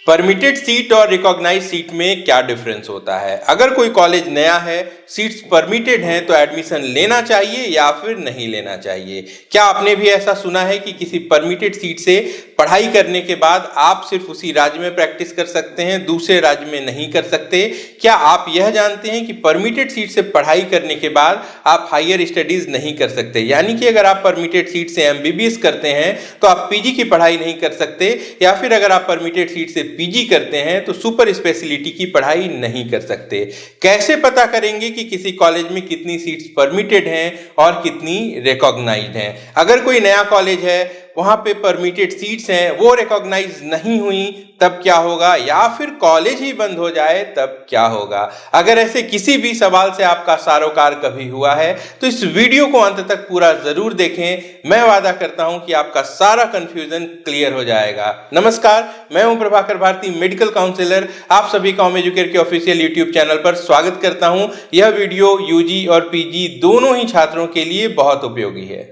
Permitted seat और recognise seat में क्या डिफरेंस होता है? अगर कोई कॉलेज नया है, सीट्स परमिटेड हैं, तो एडमिशन लेना चाहिए या फिर नहीं लेना चाहिए? क्या आपने भी ऐसा सुना है कि किसी परमिटेड सीट से पढ़ाई करने के बाद आप सिर्फ उसी राज्य में प्रैक्टिस कर सकते हैं, दूसरे राज्य में नहीं कर सकते? क्या आप यह जानते हैं कि परमिटेड सीट से पढ़ाई करने के बाद आप हायर स्टडीज नहीं कर सकते? यानी कि अगर आप परमिटेड सीट से एमबीबीएस करते हैं तो आप पीजी की पढ़ाई नहीं कर सकते, या फिर अगर आप परमिटेड सीट से पीजी करते हैं तो सुपर स्पेशलिटी की पढ़ाई नहीं कर सकते। कैसे पता करेंगे कि किसी कॉलेज में कितनी सीट्स परमिटेड हैं और कितनी रिकॉग्नाइज्ड हैं? अगर कोई नया कॉलेज है, वहां पे परमिटेड सीट्स हैं, वो रिकॉग्नाइज नहीं हुई, तब क्या होगा? या फिर कॉलेज ही बंद हो जाए तब क्या होगा? अगर ऐसे किसी भी सवाल से आपका सारोकार कभी हुआ है तो इस वीडियो को अंत तक पूरा जरूर देखें। मैं वादा करता हूं कि आपका सारा कंफ्यूजन क्लियर हो जाएगा। नमस्कार, मैं हूं प्रभाकर भारती, मेडिकल काउंसलर। आप सभी का होम एजुकेयर के ऑफिशियल यूट्यूब चैनल पर स्वागत करता हूं। यह वीडियो यूजी और पीजी दोनों ही छात्रों के लिए बहुत उपयोगी है।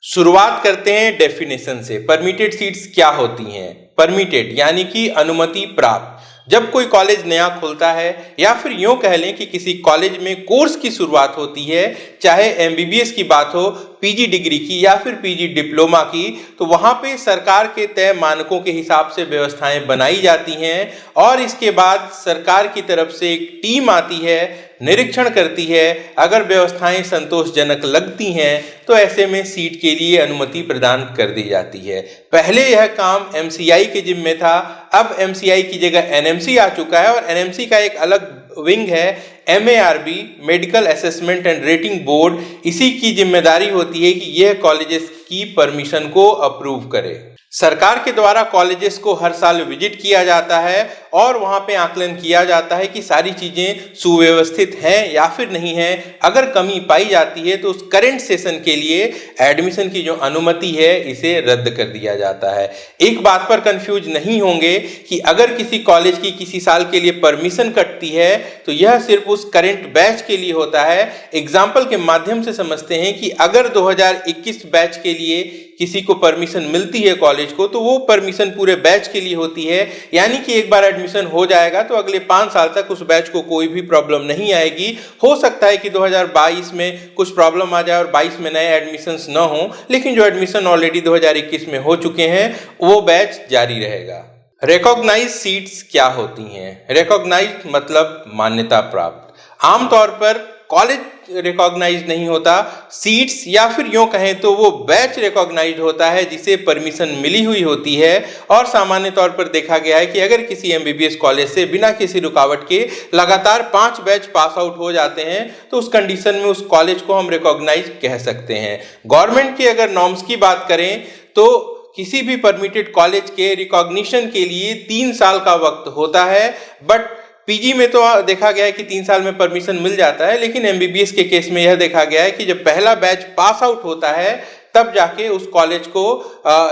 शुरुआत करते हैं डेफिनेशन से। परमिटेड सीट्स क्या होती हैं? परमिटेड यानी कि अनुमति प्राप्त। जब कोई कॉलेज नया खुलता है या फिर यूं कह लें कि किसी कॉलेज में कोर्स की शुरुआत होती है, चाहे एमबीबीएस की बात हो, पीजी डिग्री की या फिर पीजी डिप्लोमा की, तो वहां पे सरकार के तय मानकों के हिसाब से व्यवस्थाएं बनाई जाती हैं और इसके बाद सरकार की तरफ से एक टीम आती है, निरीक्षण करती है। अगर व्यवस्थाएं संतोषजनक लगती हैं तो ऐसे में सीट के लिए अनुमति प्रदान कर दी जाती है। पहले यह काम एमसीआई के जिम्मे था, अब एमसीआई की जगह एनएमसी आ चुका है और एनएमसी का एक अलग विंग है MARB, medical assessment and rating board. इसी की जिम्मेदारी होती है कि यह कॉलेजेस की परमिशन को अप्रूव करे। सरकार के द्वारा कॉलेजेस को हर साल विजिट किया जाता है और वहां पे आकलन किया जाता है कि सारी चीजें सुव्यवस्थित हैं या फिर नहीं हैं। अगर कमी पाई जाती है तो उस करेंट सेशन के लिए एडमिशन की जो अनुमति है इसे रद्द कर दिया जाता है। एक बात पर कंफ्यूज नहीं होंगे कि अगर किसी कॉलेज की किसी साल के लिए परमिशन कटती है तो यह सिर्फ उस करेंट बैच के लिए होता है। एग्जाम्पल के माध्यम से समझते हैं कि अगर 2021 बैच के लिए किसी को परमिशन मिलती है कॉलेज को, तो वो परमिशन पूरे बैच के लिए होती है। यानी कि एक बार एडमिशन हो जाएगा तो अगले 5 साल तक उस बैच को कोई भी प्रॉब्लम नहीं आएगी। हो सकता है कि 2022 में कुछ प्रॉब्लम आ जाए और 22 में नए एडमिशन्स न हो, लेकिन जो एडमिशन ऑलरेडी 2021 में हो चुके हैं वो बैच जारी रहेगा। रिकॉग्नाइज सीट्स क्या होती हैं? रिकॉग्नाइज मतलब मान्यता प्राप्त। आमतौर पर कॉलेज रिकॉग्नाइज नहीं होता, सीट्स या फिर यूं कहें तो वो बैच रिकॉग्नाइज होता है जिसे परमिशन मिली हुई होती है। और सामान्य तौर पर देखा गया है कि अगर किसी एमबीबीएस कॉलेज से बिना किसी रुकावट के लगातार 5 बैच पास आउट हो जाते हैं तो उस कंडीशन में उस कॉलेज को हम रिकॉग्नाइज कह सकते हैं। गवर्नमेंट के अगर नॉर्म्स की बात करें तो किसी भी परमिटेड कॉलेज के रिकॉग्निशन के लिए 3 साल का वक्त होता है। बट पीजी में तो देखा गया है कि 3 साल में परमिशन मिल जाता है, लेकिन एमबीबीएस के केस में यह देखा गया है कि जब पहला बैच पास आउट होता है तब जाके उस कॉलेज को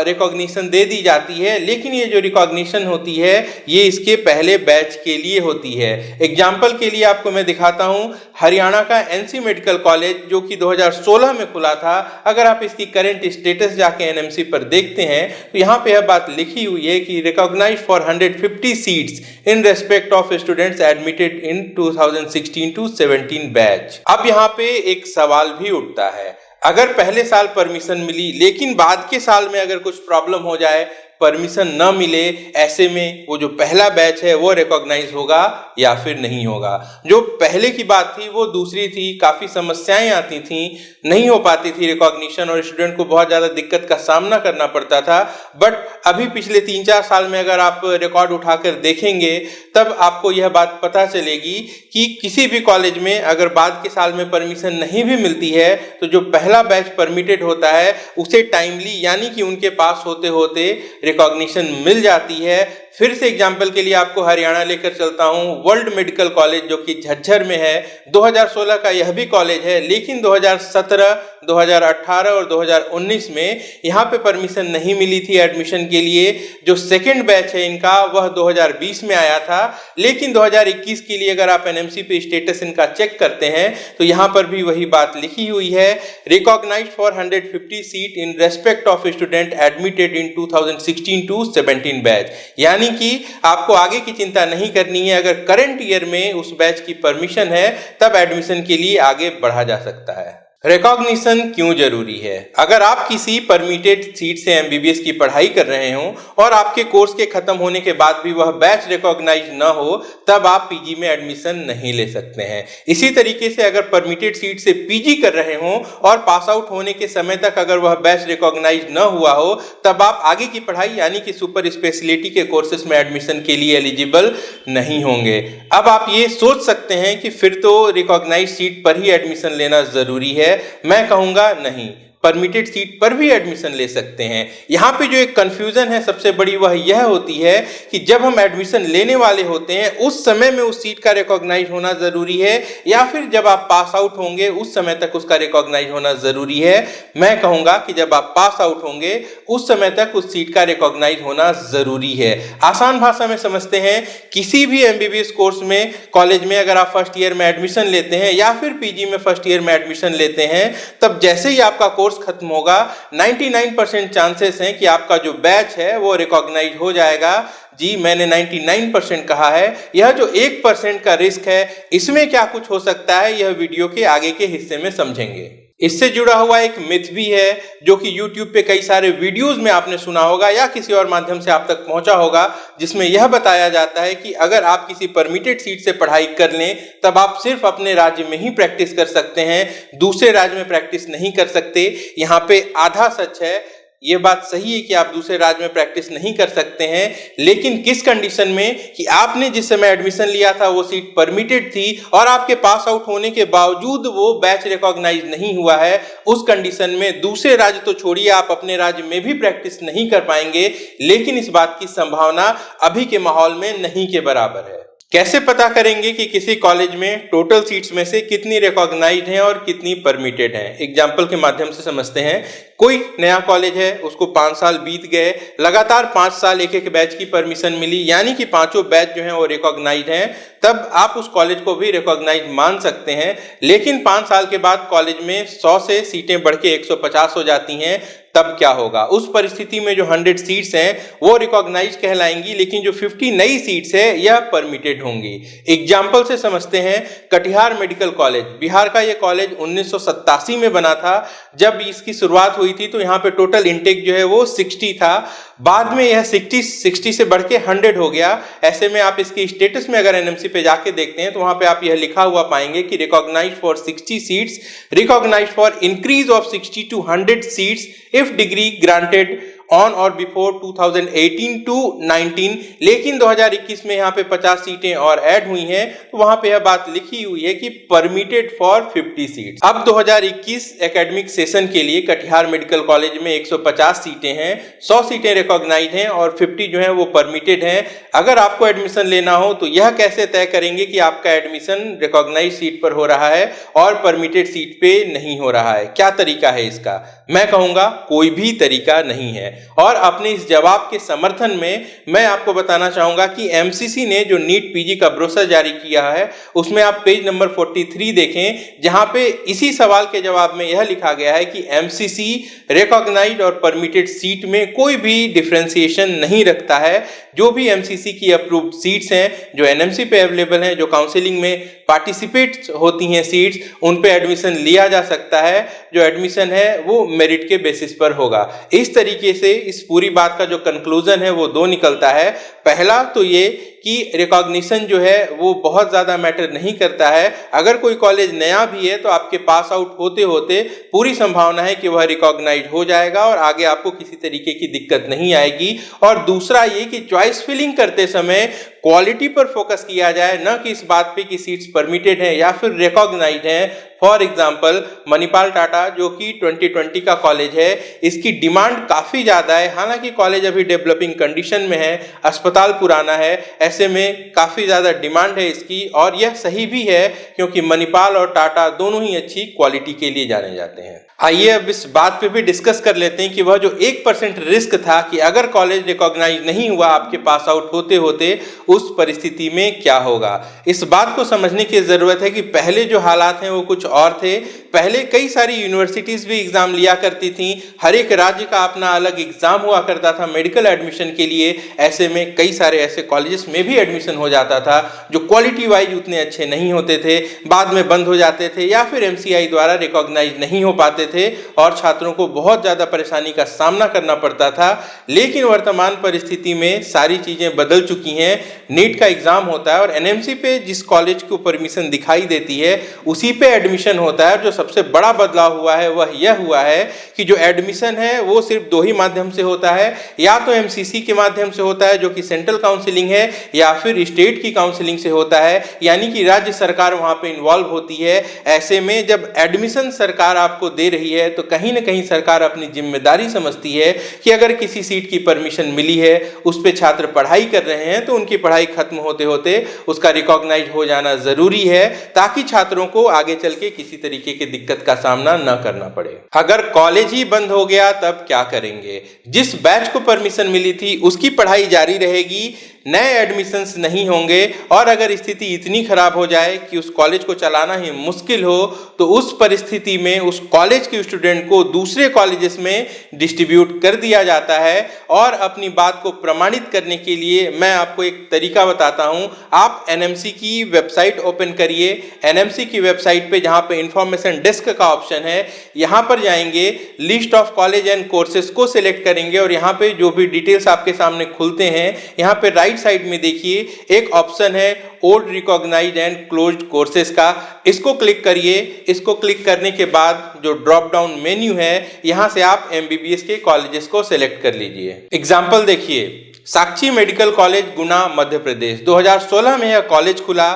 रिकॉग्निशन दे दी जाती है। लेकिन ये जो रिकॉग्निशन होती है ये इसके पहले बैच के लिए होती है। एग्जाम्पल के लिए आपको मैं दिखाता हूँ, हरियाणा का एनसी मेडिकल कॉलेज जो कि 2016 में खुला था, अगर आप इसकी करंट स्टेटस जाके एनएमसी पर देखते हैं तो यहाँ पे यह बात लिखी हुई है कि recognise for 150 seats in respect of students admitted in 2016 to 17 batch. अब यहाँ पे एक सवाल भी उठता है, अगर पहले साल परमिशन मिली लेकिन बाद के साल में अगर कुछ प्रॉब्लम हो जाए, परमिशन न मिले, ऐसे में वो जो पहला बैच है वो रिकॉग्नाइज होगा या फिर नहीं होगा? जो पहले की बात थी वो दूसरी थी, काफी समस्याएं आती थी, नहीं हो पाती थी रिकॉग्निशन और स्टूडेंट को बहुत ज्यादा दिक्कत का सामना करना पड़ता था। बट अभी पिछले 3-4 साल में अगर आप रिकॉर्ड उठाकर देखेंगे तब आपको यह बात पता चलेगी कि किसी भी कॉलेज में अगर बाद के साल में परमिशन नहीं भी मिलती है तो जो पहला बैच परमिटेड होता है उसे टाइमली यानी कि उनके पास होते होते रिकॉग्निशन मिल जाती है। फिर से एग्जाम्पल के लिए आपको हरियाणा लेकर चलता हूं, वर्ल्ड मेडिकल कॉलेज जो कि झज्जर में है, 2016 का यह भी कॉलेज है, लेकिन 2017, 2018 और 2019 में यहाँ पे परमिशन नहीं मिली थी एडमिशन के लिए। जो सेकेंड बैच है इनका वह 2020 में आया था, लेकिन 2021 के लिए अगर आप एनएमसी पे स्टेटस इनका चेक करते हैं तो यहाँ पर भी वही बात लिखी हुई है, recognised for 150 seat in respect of student admitted in 2016 to 17 batch. यानी यानी कि आपको आगे की चिंता नहीं करनी है। अगर करंट ईयर में उस बैच की परमिशन है तब एडमिशन के लिए आगे बढ़ा जा सकता है। रिकॉग्निशन क्यों जरूरी है? अगर आप किसी परमिटेड सीट से एमबीबीएस की पढ़ाई कर रहे हो और आपके कोर्स के खत्म होने के बाद भी वह बैच रिकॉग्नाइज न हो, तब आप पीजी में एडमिशन नहीं ले सकते हैं। इसी तरीके से अगर परमिटेड सीट से पीजी कर रहे हो और पास आउट होने के समय तक अगर वह बैच रिकॉग्नाइज न हुआ हो, तब आप आगे की पढ़ाई यानी कि सुपर स्पेशलिटी के कोर्सेज में एडमिशन के लिए एलिजिबल नहीं होंगे। अब आप ये सोच सकते हैं कि फिर तो रिकॉग्नाइज सीट पर ही एडमिशन लेना जरूरी है। मैं कहूंगा नहीं, परमिटेड सीट पर भी एडमिशन ले सकते हैं। यहाँ पे जो एक कंफ्यूजन है सबसे बड़ी, वह यह होती है कि जब हम एडमिशन लेने वाले होते हैं उस समय में उस सीट का रिकॉग्नाइज होना जरूरी है या फिर जब आप पास आउट होंगे उस समय तक उसका रिकॉग्नाइज होना जरूरी है। मैं कहूंगा कि जब आप पास आउट होंगे उस समय तक उस सीट का रिकॉग्नाइज होना जरूरी है। आसान भाषा में समझते हैं, किसी भी एमबीबीएस कोर्स में कॉलेज में अगर आप फर्स्ट ईयर में एडमिशन लेते हैं या फिर पीजी में फर्स्ट ईयर में एडमिशन लेते हैं, तब जैसे ही आपका कोर्स खत्म होगा 99% चांसेस हैं कि आपका जो बैच है वो रिकॉग्नाइज हो जाएगा। जी, मैंने 99% कहा है। यह जो 1% का रिस्क है, इसमें क्या कुछ हो सकता है, यह वीडियो के आगे के हिस्से में समझेंगे। इससे जुड़ा हुआ एक मिथ भी है जो कि YouTube पे कई सारे वीडियोस में आपने सुना होगा या किसी और माध्यम से आप तक पहुंचा होगा, जिसमें यह बताया जाता है कि अगर आप किसी परमिटेड सीट से पढ़ाई कर लें तब आप सिर्फ अपने राज्य में ही प्रैक्टिस कर सकते हैं, दूसरे राज्य में प्रैक्टिस नहीं कर सकते। यहाँ पे आधा सच है। ये बात सही है कि आप दूसरे राज्य में प्रैक्टिस नहीं कर सकते हैं, लेकिन किस कंडीशन में कि आपने जिस समय एडमिशन लिया था वो सीट परमिटेड थी और आपके पास आउट होने के बावजूद वो बैच रिकॉग्नाइज नहीं हुआ है। उस कंडीशन में दूसरे राज्य तो छोड़िए, आप अपने राज्य में भी प्रैक्टिस नहीं कर पाएंगे, लेकिन इस बात की संभावना अभी के माहौल में नहीं के बराबर है। कैसे पता करेंगे कि किसी कॉलेज में टोटल सीट्स में से कितनी रिकॉग्नाइज्ड हैं और कितनी परमिटेड हैं? एग्जाम्पल के माध्यम से समझते हैं। कोई नया कॉलेज है, उसको 5 साल बीत गए, लगातार 5 साल एक एक बैच की परमिशन मिली, यानी कि पांचों बैच जो हैं वो रिकॉग्नाइज्ड हैं, तब आप उस कॉलेज को भी रिकॉग्नाइज मान सकते हैं। लेकिन 5 साल के बाद कॉलेज में 100 से सीटें बढ़ के 150 हो जाती हैं, तब क्या होगा? उस परिस्थिति में जो 100 सीट्स हैं वो रिकॉग्नाइज कहलाएंगी, लेकिन जो 50 नई सीट्स है यह परमिटेड होंगी। एग्जाम्पल से समझते हैं, कटिहार मेडिकल कॉलेज, बिहार का यह कॉलेज 1987 में बना था। जब इसकी शुरुआत हुई थी तो यहाँ पे टोटल इंटेक जो है वो 60 था। बाद में यह 60 से बढ़ के 100 हो गया। ऐसे में आप इसके स्टेटस में अगर एनएमसी पे जाके देखते हैं तो वहां पे आप यह लिखा हुआ पाएंगे कि recognise for 60 seats, recognise for increase of 60 to 100 seats if degree granted on or before 2018 to 19। लेकिन 2021 में यहाँ पे 50 सीटें और ऐड हुई हैं, तो वहां पे यह बात लिखी हुई है कि परमिटेड फॉर 50 सीट्स। अब 2021 एकेडमिक सेशन के लिए कटिहार मेडिकल कॉलेज में 150 सीटें हैं, 100 सीटें रिकॉग्नाइज हैं और 50 जो है वो परमिटेड हैं। अगर आपको एडमिशन लेना हो तो यह कैसे तय करेंगे कि आपका एडमिशन रिकॉग्नाइज सीट पर हो रहा है और परमिटेड सीट पे नहीं हो रहा है? क्या तरीका है इसका? मैं कहूंगा कोई भी तरीका नहीं है। और अपने इस जवाब के समर्थन में मैं आपको बताना चाहूंगा कि एमसीसी ने जो नीट पीजी का ब्रोशर जारी किया है उसमें आप पेज नंबर 43 देखें, जहां पे इसी सवाल के जवाब में यह लिखा गया है कि एमसीसी रिकॉग्नाइज्ड और परमिटेड सीट में कोई भी डिफरेंशिएशन नहीं रखता है। जो भी एमसीसी की अप्रूव्ड सीट्स हैं, जो एनएमसी पे अवेलेबल हैं, जो काउंसलिंग में पार्टिसिपेट होती हैं सीट्स, उन पे एडमिशन लिया जा सकता है। जो एडमिशन है वो मेरिट के बेसिस पर होगा। इस तरीके से इस पूरी बात का जो कंक्लूजन है वो दो निकलता है। पहला तो ये कि रिकॉग्निशन जो है वो बहुत ज़्यादा मैटर नहीं करता है। अगर कोई कॉलेज नया भी है तो आपके पास आउट होते होते पूरी संभावना है कि वह रिकॉग्नाइज हो जाएगा और आगे आपको किसी तरीके की दिक्कत नहीं आएगी। और दूसरा ये कि चॉइस फिलिंग करते समय क्वालिटी पर फोकस किया जाए, न कि इस बात पे कि सीट्स परमिटेड है या फिर रिकॉग्नाइज्ड है। फॉर एग्जाम्पल मणिपाल टाटा जो कि 2020 का कॉलेज है, इसकी डिमांड काफ़ी ज़्यादा है। हालांकि कॉलेज अभी डेवलपिंग कंडीशन में है, अस्पताल पुराना है, ऐसे में काफ़ी ज़्यादा डिमांड है इसकी, और यह सही भी है क्योंकि मणिपाल और टाटा दोनों ही अच्छी क्वालिटी के लिए जाने जाते हैं। आइए अब इस बात पे भी डिस्कस कर लेते हैं कि वह जो 1% रिस्क था कि अगर कॉलेज रिकॉग्नाइज नहीं हुआ आपके पास आउट होते होते, उस परिस्थिति में क्या होगा। इस बात को समझने की ज़रूरत है कि पहले जो हालात हैं वो कुछ और थे। पहले कई सारी यूनिवर्सिटीज़ भी एग्ज़ाम लिया करती थी, हर एक राज्य का अपना अलग एग्ज़ाम हुआ करता था मेडिकल एडमिशन के लिए। ऐसे में कई सारे ऐसे कॉलेजेस में भी एडमिशन हो जाता था जो क्वालिटी वाइज उतने अच्छे नहीं होते थे, बाद में बंद हो जाते थे या फिर MCI द्वारा रिकॉग्नाइज नहीं हो पाते थे और छात्रों को बहुत ज़्यादा परेशानी का सामना करना पड़ता था। लेकिन वर्तमान परिस्थिति में सारी चीज़ें बदल चुकी हैं। नीट का एग्ज़ाम होता है और NMC पे जिस कॉलेज को परमिशन दिखाई देती है उसी पे एडमिशन होता है। जो सबसे बड़ा बदलाव हुआ है वह यह हुआ है कि जो एडमिशन है वो सिर्फ 2 ही माध्यम से होता है, या तो MCC के माध्यम से होता है जो कि सेंट्रल काउंसिलिंग है, या फिर स्टेट की काउंसिलिंग से होता है, यानी कि राज्य सरकार वहाँ पे इन्वॉल्व होती है। ऐसे में जब एडमिशन सरकार आपको दे रही है तो कहीं ना कहीं सरकार अपनी जिम्मेदारी समझती है कि अगर किसी सीट की परमिशन मिली है, उस पे छात्र पढ़ाई कर रहे हैं, तो उनकी पढ़ाई खत्म होते होते उसका रिकॉग्नाइज हो जाना जरूरी है, ताकि छात्रों को आगे चल के किसी तरीके की दिक्कत का सामना न करना पड़े। अगर कॉलेज ही बंद हो गया तब क्या करेंगे। जिस बैच को परमिशन मिली थी उसकी पढ़ाई जारी रहेगी, नए एडमिशन्स नहीं होंगे, और अगर स्थिति इतनी खराब हो जाए कि उस कॉलेज को चलाना ही मुश्किल हो तो उस परिस्थिति में उस कॉलेज के स्टूडेंट को दूसरे कॉलेजेस में डिस्ट्रीब्यूट कर दिया जाता है। और अपनी बात को प्रमाणित करने के लिए मैं आपको एक तरीका बताता हूं। आप NMC की वेबसाइट ओपन करिए। NMC की वेबसाइट पे जहां पे इंफॉर्मेशन डेस्क का ऑप्शन है, यहां पर जाएंगे, list of college and courses को सिलेक्ट करेंगे और यहां पे जो भी डिटेल्स आपके सामने खुलते हैं, यहां पे राइट साइड में देखिए एक ऑप्शन है old recognised and closed courses का। इसको क्लिक करिए। इसको क्लिक करने के बाद जो ड्रॉप डाउन मेन्यू है, यहां से आप MBBS के कॉलेजेस को सिलेक्ट कर लीजिए। एग्जाम्पल देखिए, साक्षी मेडिकल कॉलेज गुना मध्य प्रदेश, 2016 में यह कॉलेज खुला।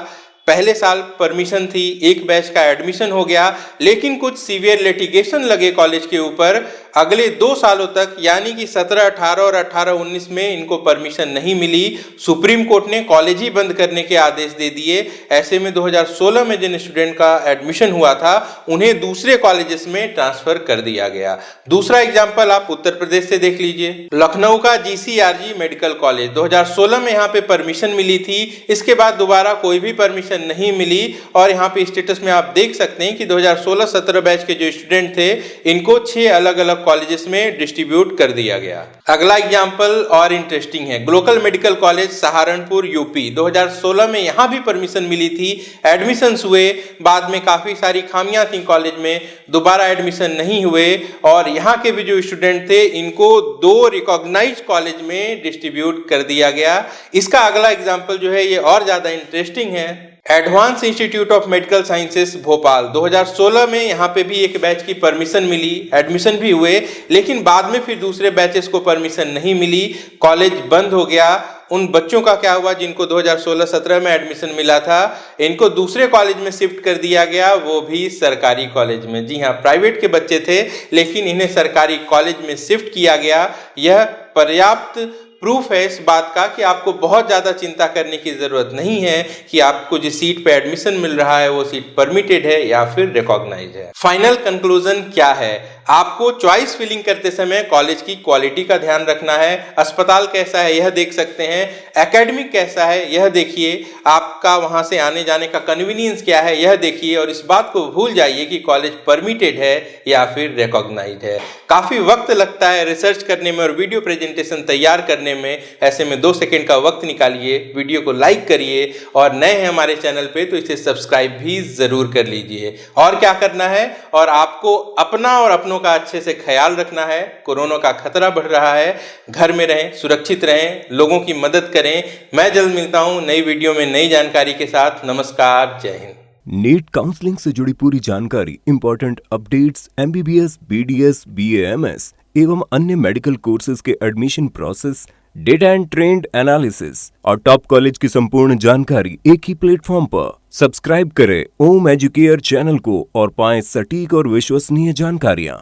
पहले साल परमिशन थी, एक बैच का एडमिशन हो गया, लेकिन कुछ सीवियर लिटिगेशन लगे कॉलेज के ऊपर। अगले 2 सालों तक यानी कि 17, 18 और 18-19 में इनको परमिशन नहीं मिली। सुप्रीम कोर्ट ने कॉलेज ही बंद करने के आदेश दे दिए। ऐसे में 2016 में जिन स्टूडेंट का एडमिशन हुआ था उन्हें दूसरे कॉलेजेस में ट्रांसफर कर दिया गया। दूसरा एग्जाम्पल आप उत्तर प्रदेश से देख लीजिए। लखनऊ का GCRG मेडिकल कॉलेज, 2016 में यहाँ पे परमिशन मिली थी, इसके बाद दोबारा कोई भी परमिशन नहीं मिली। और यहाँ पे स्टेटस में आप देख सकते हैं कि 2016-17 बैच के जो स्टूडेंट थे इनको 6 अलग अलग कॉलेजेस में डिस्ट्रीब्यूट कर दिया गया। अगला एग्जाम्पल और इंटरेस्टिंग है, Glocal medical college Saharanpur UP, 2016 में यहाँ भी परमिशन मिली थी, एडमिशंस हुए, बाद में काफी सारी खामियां थी कॉलेज में, दोबारा एडमिशन नहीं हुए और यहाँ के भी जो स्टूडेंट थे इनको 2 रिकॉग्नाइज्ड कॉलेज में डिस्ट्रीब्यूट कर दिया गया। इसका अगला एग्जाम्पल जो है ये और ज्यादा इंटरेस्टिंग है। Advance institute of medical sciences Bhopal, 2016 में यहाँ पे भी एक बैच की परमिशन मिली, एडमिशन भी हुए, लेकिन बाद में फिर दूसरे बैचेस को परमिशन नहीं मिली, कॉलेज बंद हो गया। उन बच्चों का क्या हुआ जिनको 2016-17 में एडमिशन मिला था, इनको दूसरे कॉलेज में शिफ्ट कर दिया गया, वो भी सरकारी कॉलेज में। जी हाँ, प्राइवेट के बच्चे थे लेकिन इन्हें सरकारी कॉलेज में शिफ्ट किया गया। यह पर्याप्त प्रूफ है इस बात का कि आपको बहुत ज़्यादा चिंता करने की ज़रूरत नहीं है कि आपको जिस सीट पे एडमिशन मिल रहा है वो सीट परमिटेड है या फिर रिकॉग्नाइज है। फाइनल कंक्लूजन क्या है, आपको चॉइस फिलिंग करते समय कॉलेज की क्वालिटी का ध्यान रखना है। अस्पताल कैसा है यह देख सकते हैं, एकेडमिक कैसा है यह देखिए, आपका वहां से आने जाने का कन्वीनियंस क्या है यह देखिए, और इस बात को भूल जाइए कि कॉलेज परमिटेड है या फिर रिकॉग्नाइज्ड है। काफ़ी वक्त लगता है रिसर्च करने में और वीडियो प्रेजेंटेशन तैयार करने में, ऐसे में 2 सेकंड का वक्त निकालिए, वीडियो को लाइक करिए और नए हैं हमारे चैनल पे तो इसे सब्सक्राइब भी जरूर कर लीजिए। और क्या करना है, और आपको अपना और अपनों का अच्छे से ख्याल रखना है। कोरोना का खतरा बढ़ रहा है, घर में रहें, सुरक्षित रहें, लोगों की मदद करें। मैं जल्द मिलता हूं नई वीडियो में नई जानकारी के साथ। नमस्कार, जय हिंद। नीट काउंसलिंग से जुड़ी पूरी जानकारी, important updates, MBBS, BDS, BAMS एवं अन्य मेडिकल कोर्सेज के admission process, data and trend analysis और टॉप कॉलेज की संपूर्ण जानकारी एक ही प्लेटफॉर्म पर। सब्सक्राइब करें ओम एजुकेयर चैनल को और पाएं सटीक और विश्वसनीय जानकारियां।